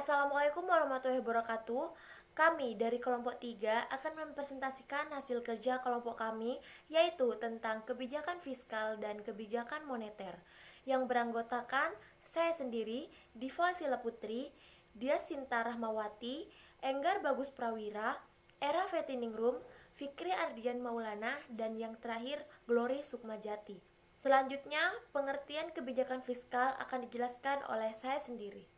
Assalamualaikum warahmatullahi wabarakatuh. Kami dari kelompok 3 akan mempresentasikan hasil kerja kelompok kami, yaitu tentang kebijakan fiskal dan kebijakan moneter, yang beranggotakan saya sendiri, Diva Sila Putri, Dia Sinta Rahmawati, Enggar Bagus Prawira, Era Fetiningrum, Fikri Ardian Maulana, dan yang terakhir Glory Sukmajati. Selanjutnya, pengertian kebijakan fiskal akan dijelaskan oleh saya sendiri.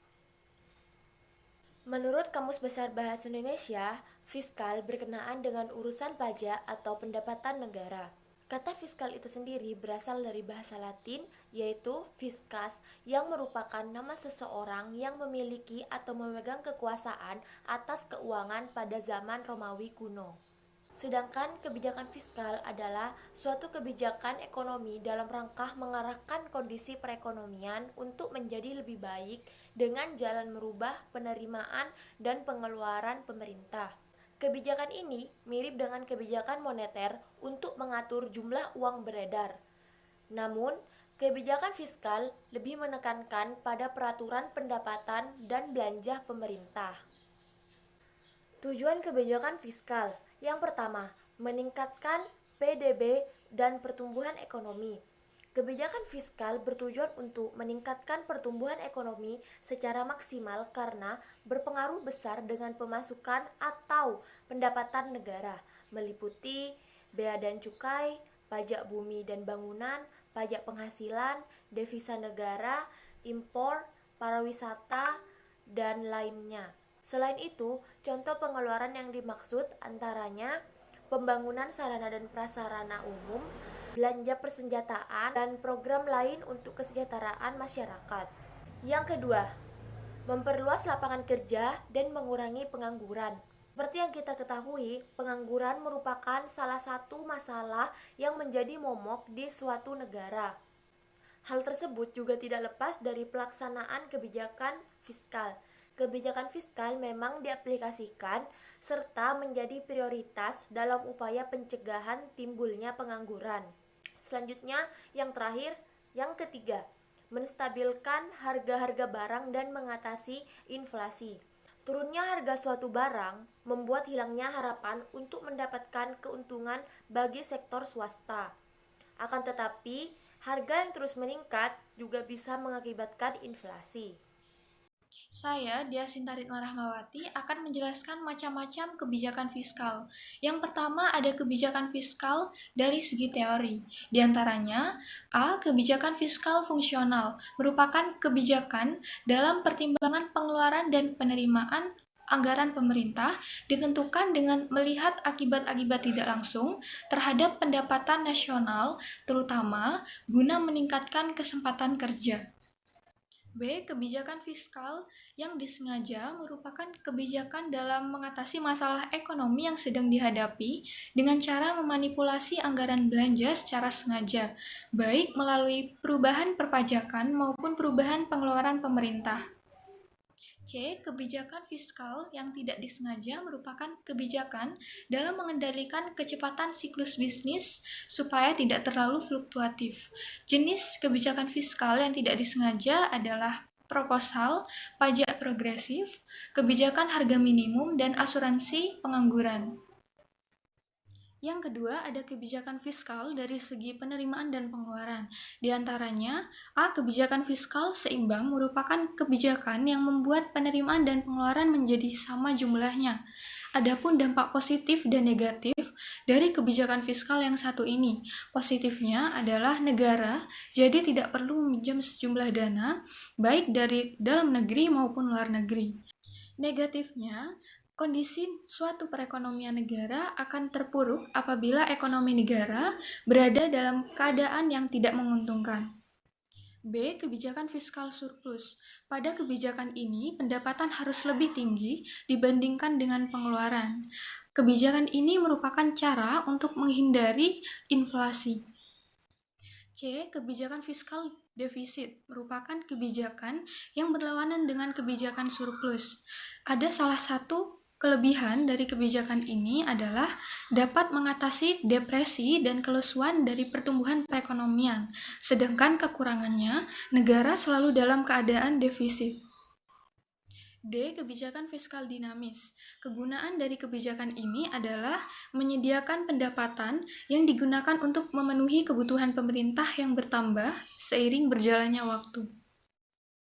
Menurut Kamus Besar Bahasa Indonesia, fiskal berkenaan dengan urusan pajak atau pendapatan negara. Kata fiskal itu sendiri berasal dari bahasa Latin, yaitu fiscus, yang merupakan nama seseorang yang memiliki atau memegang kekuasaan atas keuangan pada zaman Romawi kuno. Sedangkan kebijakan fiskal adalah suatu kebijakan ekonomi dalam rangka mengarahkan kondisi perekonomian untuk menjadi lebih baik dengan jalan merubah penerimaan dan pengeluaran pemerintah. Kebijakan ini mirip dengan kebijakan moneter untuk mengatur jumlah uang beredar. Namun, kebijakan fiskal lebih menekankan pada peraturan pendapatan dan belanja pemerintah. Tujuan kebijakan fiskal yang pertama, meningkatkan PDB dan pertumbuhan ekonomi. Kebijakan fiskal bertujuan untuk meningkatkan pertumbuhan ekonomi secara maksimal karena berpengaruh besar dengan pemasukan atau pendapatan negara, meliputi bea dan cukai, pajak bumi dan bangunan, pajak penghasilan, devisa negara, impor, pariwisata, dan lainnya. Selain itu, contoh pengeluaran yang dimaksud antaranya pembangunan sarana dan prasarana umum, belanja persenjataan, dan program lain untuk kesejahteraan masyarakat. Yang kedua, memperluas lapangan kerja dan mengurangi pengangguran. Seperti yang kita ketahui, pengangguran merupakan salah satu masalah yang menjadi momok di suatu negara. Hal tersebut juga tidak lepas dari pelaksanaan kebijakan fiskal. Kebijakan fiskal memang diaplikasikan serta menjadi prioritas dalam upaya pencegahan timbulnya pengangguran. Selanjutnya, yang terakhir, yang ketiga, menstabilkan harga-harga barang dan mengatasi inflasi. Turunnya harga suatu barang membuat hilangnya harapan untuk mendapatkan keuntungan bagi sektor swasta. Akan tetapi, harga yang terus meningkat juga bisa mengakibatkan inflasi. Saya, Dia Sinta Rahmawati, akan menjelaskan macam-macam kebijakan fiskal. Yang pertama ada kebijakan fiskal dari segi teori. Di antaranya, A. Kebijakan fiskal fungsional merupakan kebijakan dalam pertimbangan pengeluaran dan penerimaan anggaran pemerintah ditentukan dengan melihat akibat-akibat tidak langsung terhadap pendapatan nasional, terutama guna meningkatkan kesempatan kerja. B. Kebijakan fiskal yang disengaja merupakan kebijakan dalam mengatasi masalah ekonomi yang sedang dihadapi dengan cara memanipulasi anggaran belanja secara sengaja, baik melalui perubahan perpajakan maupun perubahan pengeluaran pemerintah. C. Kebijakan fiskal yang tidak disengaja merupakan kebijakan dalam mengendalikan kecepatan siklus bisnis supaya tidak terlalu fluktuatif. Jenis kebijakan fiskal yang tidak disengaja adalah proposal, pajak progresif, kebijakan harga minimum, dan asuransi pengangguran. Yang kedua, ada kebijakan fiskal dari segi penerimaan dan pengeluaran. Di antaranya, A. Kebijakan fiskal seimbang merupakan kebijakan yang membuat penerimaan dan pengeluaran menjadi sama jumlahnya. Adapun dampak positif dan negatif dari kebijakan fiskal yang satu ini. Positifnya adalah negara jadi tidak perlu meminjam sejumlah dana, baik dari dalam negeri maupun luar negeri. Negatifnya, kondisi suatu perekonomian negara akan terpuruk apabila ekonomi negara berada dalam keadaan yang tidak menguntungkan. B. Kebijakan fiskal surplus. Pada kebijakan ini, pendapatan harus lebih tinggi dibandingkan dengan pengeluaran. Kebijakan ini merupakan cara untuk menghindari inflasi. C. Kebijakan fiskal defisit merupakan kebijakan yang berlawanan dengan kebijakan surplus. Ada salah satu kelebihan dari kebijakan ini adalah dapat mengatasi depresi dan kelesuan dari pertumbuhan perekonomian, sedangkan kekurangannya negara selalu dalam keadaan defisit. D. Kebijakan fiskal dinamis. Kegunaan dari kebijakan ini adalah menyediakan pendapatan yang digunakan untuk memenuhi kebutuhan pemerintah yang bertambah seiring berjalannya waktu.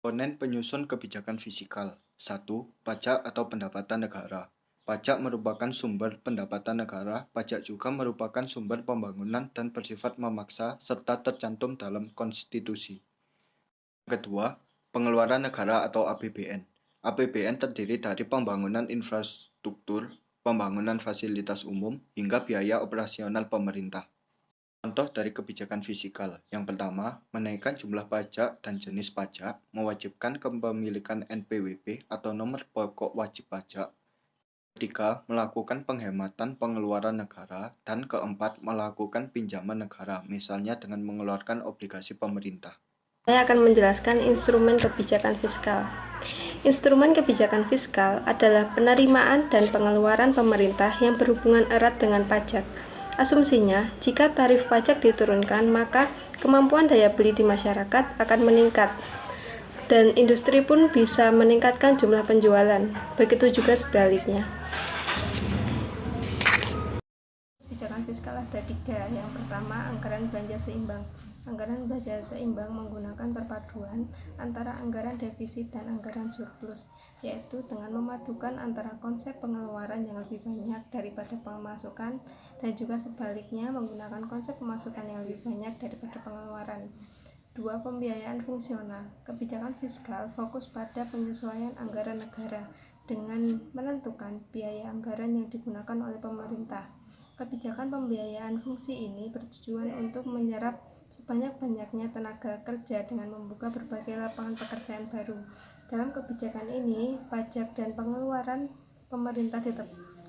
Komponen penyusun kebijakan fiskal. 1. Pajak atau pendapatan negara. Pajak merupakan sumber pendapatan negara. Pajak juga merupakan sumber pembangunan dan bersifat memaksa serta tercantum dalam konstitusi. Kedua, pengeluaran negara atau APBN. APBN terdiri dari pembangunan infrastruktur, pembangunan fasilitas umum, hingga biaya operasional pemerintah. Contoh dari kebijakan fiskal. Yang pertama, menaikkan jumlah pajak dan jenis pajak, mewajibkan kepemilikan NPWP atau nomor pokok wajib pajak. Ketiga, melakukan penghematan pengeluaran negara. Dan keempat, melakukan pinjaman negara, misalnya dengan mengeluarkan obligasi pemerintah. Saya akan menjelaskan instrumen kebijakan fiskal. Instrumen kebijakan fiskal adalah penerimaan dan pengeluaran pemerintah yang berhubungan erat dengan pajak. Asumsinya, jika tarif pajak diturunkan, maka kemampuan daya beli di masyarakat akan meningkat, dan industri pun bisa meningkatkan jumlah penjualan. Begitu juga sebaliknya. Kebijakan fiskal ada 3. Yang pertama, anggaran belanja seimbang. Anggaran belanja seimbang menggunakan perpaduan antara anggaran defisit dan anggaran surplus, yaitu dengan memadukan antara konsep pengeluaran yang lebih banyak daripada pemasukan dan juga sebaliknya menggunakan konsep pemasukan yang lebih banyak daripada pengeluaran. 2. Pembiayaan fungsional. Kebijakan fiskal fokus pada penyesuaian anggaran negara dengan menentukan biaya anggaran yang digunakan oleh pemerintah. Kebijakan pembiayaan fungsi ini bertujuan untuk menyerap sebanyak-banyaknya tenaga kerja dengan membuka berbagai lapangan pekerjaan baru. Dalam kebijakan ini, pajak dan pengeluaran pemerintah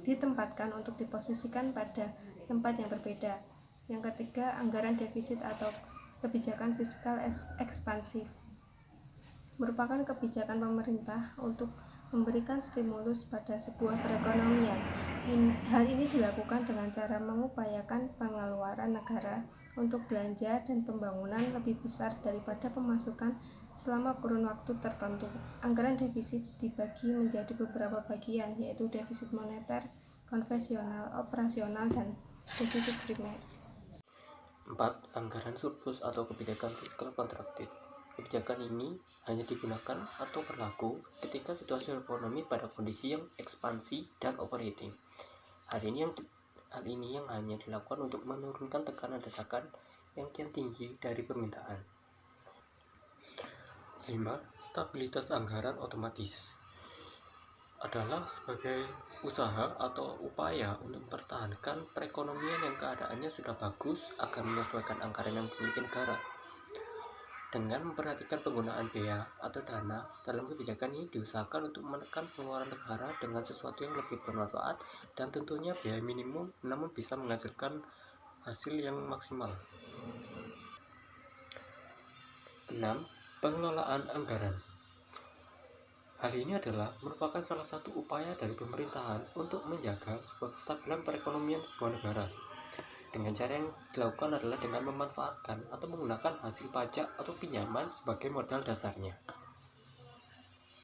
ditempatkan untuk diposisikan pada tempat yang berbeda. Yang ketiga, anggaran defisit atau kebijakan fiskal ekspansif merupakan kebijakan pemerintah untuk memberikan stimulus pada sebuah perekonomian. Hal ini dilakukan dengan cara mengupayakan pengeluaran negara untuk belanja dan pembangunan lebih besar daripada pemasukan selama kurun waktu tertentu. Anggaran defisit dibagi menjadi beberapa bagian, yaitu defisit moneter, konvensional, operasional, dan defisit primer. 4. Anggaran surplus atau kebijakan fiskal kontraktif. Kebijakan ini hanya digunakan atau berlaku ketika situasi ekonomi pada kondisi yang ekspansi dan operating. Hal ini yang hanya dilakukan untuk menurunkan tekanan desakan yang kian tinggi dari permintaan. 5. Stabilitas anggaran otomatis adalah sebagai usaha atau upaya untuk mempertahankan perekonomian yang keadaannya sudah bagus agar menyesuaikan anggaran yang dimiliki negara. Dengan memperhatikan penggunaan biaya atau dana dalam kebijakan ini diusahakan untuk menekan pengeluaran negara dengan sesuatu yang lebih bermanfaat dan tentunya biaya minimum namun bisa menghasilkan hasil yang maksimal. 6. Pengelolaan anggaran. Hal ini adalah merupakan salah satu upaya dari pemerintahan untuk menjaga sebuah kestabilan perekonomian sebuah negara. Dengan cara yang dilakukan adalah dengan memanfaatkan atau menggunakan hasil pajak atau pinjaman sebagai modal dasarnya.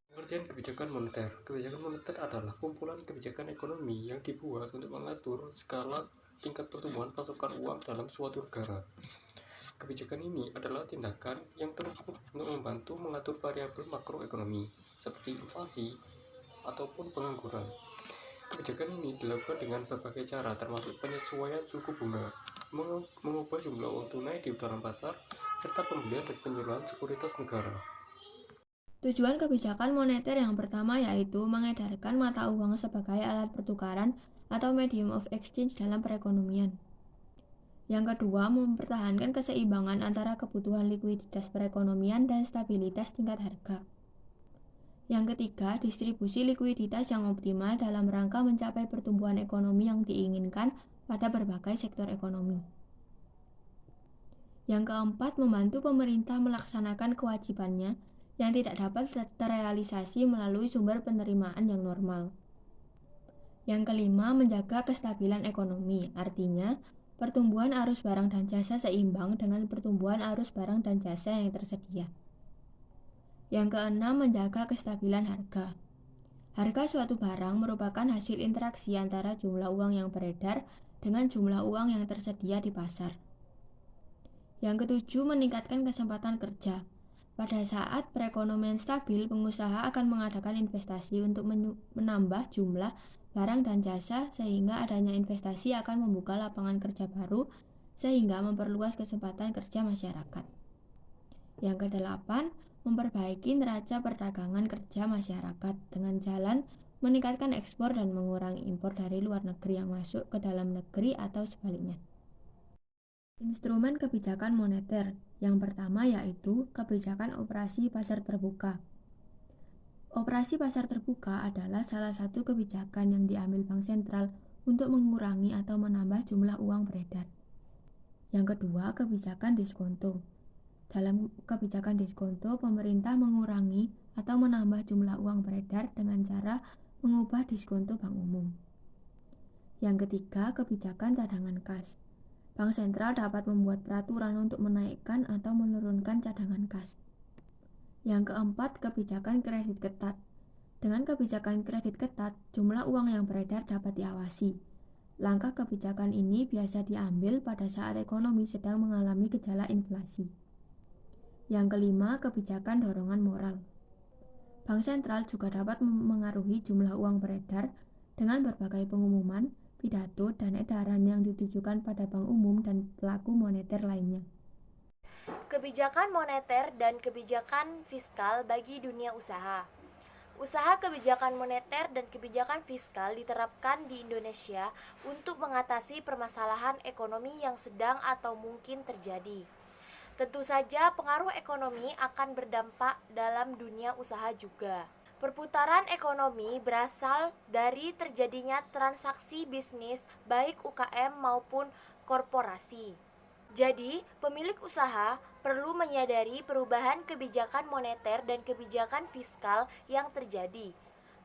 Pengertian kebijakan moneter. Kebijakan moneter adalah kumpulan kebijakan ekonomi yang dibuat untuk mengatur skala tingkat pertumbuhan pasokan uang dalam suatu negara. Kebijakan ini adalah tindakan yang terukur untuk membantu mengatur variabel makroekonomi seperti inflasi ataupun pengangguran. Kebijakan ini dilakukan dengan berbagai cara termasuk penyesuaian suku bunga, mengubah jumlah uang tunai di dalam pasar, serta pembelian dan penjualan sekuritas negara. Tujuan kebijakan moneter yang pertama yaitu mengedarkan mata uang sebagai alat pertukaran atau medium of exchange dalam perekonomian. Yang kedua, mempertahankan keseimbangan antara kebutuhan likuiditas perekonomian dan stabilitas tingkat harga. Yang ketiga, distribusi likuiditas yang optimal dalam rangka mencapai pertumbuhan ekonomi yang diinginkan pada berbagai sektor ekonomi. Yang keempat, membantu pemerintah melaksanakan kewajibannya yang tidak dapat terrealisasi melalui sumber penerimaan yang normal. Yang kelima, menjaga kestabilan ekonomi, artinya pertumbuhan arus barang dan jasa seimbang dengan pertumbuhan arus barang dan jasa yang tersedia. Yang keenam, menjaga kestabilan harga. Harga suatu barang merupakan hasil interaksi antara jumlah uang yang beredar dengan jumlah uang yang tersedia di pasar. Yang ketujuh, meningkatkan kesempatan kerja. Pada saat perekonomian stabil, pengusaha akan mengadakan investasi untuk menambah jumlah barang dan jasa, sehingga adanya investasi akan membuka lapangan kerja baru sehingga memperluas kesempatan kerja masyarakat. Yang kedelapan, memperbaiki neraca perdagangan kerja masyarakat dengan jalan meningkatkan ekspor dan mengurangi impor dari luar negeri yang masuk ke dalam negeri atau sebaliknya. Instrumen kebijakan moneter yang pertama yaitu kebijakan operasi pasar terbuka. Operasi pasar terbuka adalah salah satu kebijakan yang diambil Bank Sentral untuk mengurangi atau menambah jumlah uang beredar. Yang kedua, kebijakan diskonto. Dalam kebijakan diskonto, pemerintah mengurangi atau menambah jumlah uang beredar dengan cara mengubah diskonto bank umum. Yang ketiga, kebijakan cadangan kas. Bank Sentral dapat membuat peraturan untuk menaikkan atau menurunkan cadangan kas. Yang keempat, kebijakan kredit ketat. Dengan kebijakan kredit ketat, jumlah uang yang beredar dapat diawasi. Langkah kebijakan ini biasa diambil pada saat ekonomi sedang mengalami gejala inflasi. Yang kelima, kebijakan dorongan moral. Bank Sentral juga dapat mengaruhi jumlah uang beredar dengan berbagai pengumuman, pidato, dan edaran yang ditujukan pada bank umum dan pelaku moneter lainnya. Kebijakan moneter dan kebijakan fiskal bagi dunia usaha. Usaha kebijakan moneter dan kebijakan fiskal diterapkan di Indonesia untuk mengatasi permasalahan ekonomi yang sedang atau mungkin terjadi. Tentu saja pengaruh ekonomi akan berdampak dalam dunia usaha juga. Perputaran ekonomi berasal dari terjadinya transaksi bisnis baik UKM maupun korporasi. Jadi, pemilik usaha perlu menyadari perubahan kebijakan moneter dan kebijakan fiskal yang terjadi.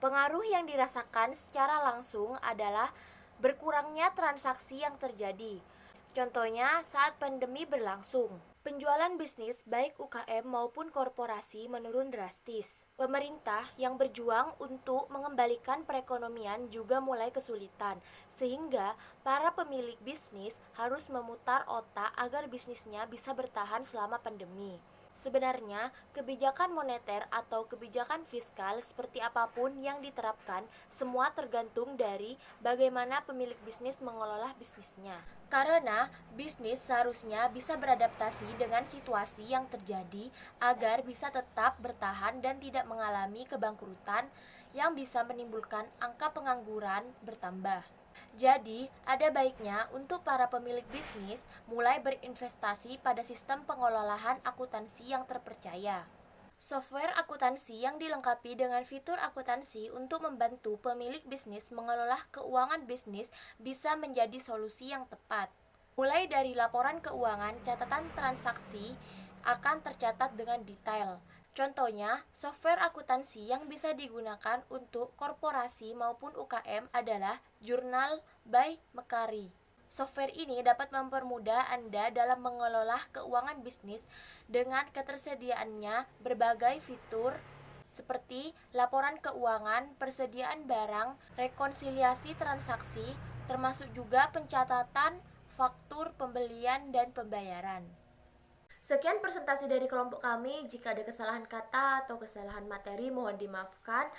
Pengaruh yang dirasakan secara langsung adalah berkurangnya transaksi yang terjadi. Contohnya saat pandemi berlangsung. Penjualan bisnis baik UKM maupun korporasi menurun drastis. Pemerintah yang berjuang untuk mengembalikan perekonomian juga mulai kesulitan, sehingga para pemilik bisnis harus memutar otak agar bisnisnya bisa bertahan selama pandemi. Sebenarnya, kebijakan moneter atau kebijakan fiskal seperti apapun yang diterapkan, semua tergantung dari bagaimana pemilik bisnis mengelola bisnisnya. Karena bisnis seharusnya bisa beradaptasi dengan situasi yang terjadi agar bisa tetap bertahan dan tidak mengalami kebangkrutan yang bisa menimbulkan angka pengangguran bertambah. Jadi, ada baiknya untuk para pemilik bisnis mulai berinvestasi pada sistem pengelolaan akuntansi yang terpercaya. Software akuntansi yang dilengkapi dengan fitur akuntansi untuk membantu pemilik bisnis mengelola keuangan bisnis bisa menjadi solusi yang tepat. Mulai dari laporan keuangan, catatan transaksi akan tercatat dengan detail. Contohnya, software akuntansi yang bisa digunakan untuk korporasi maupun UKM adalah Journal by Mekari. Software ini dapat mempermudah Anda dalam mengelola keuangan bisnis dengan ketersediaannya berbagai fitur seperti laporan keuangan, persediaan barang, rekonsiliasi transaksi, termasuk juga pencatatan faktur pembelian dan pembayaran. Sekian presentasi dari kelompok kami. Jika ada kesalahan kata atau kesalahan materi, mohon dimaafkan.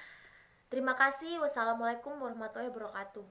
Terima kasih. Wassalamualaikum warahmatullahi wabarakatuh.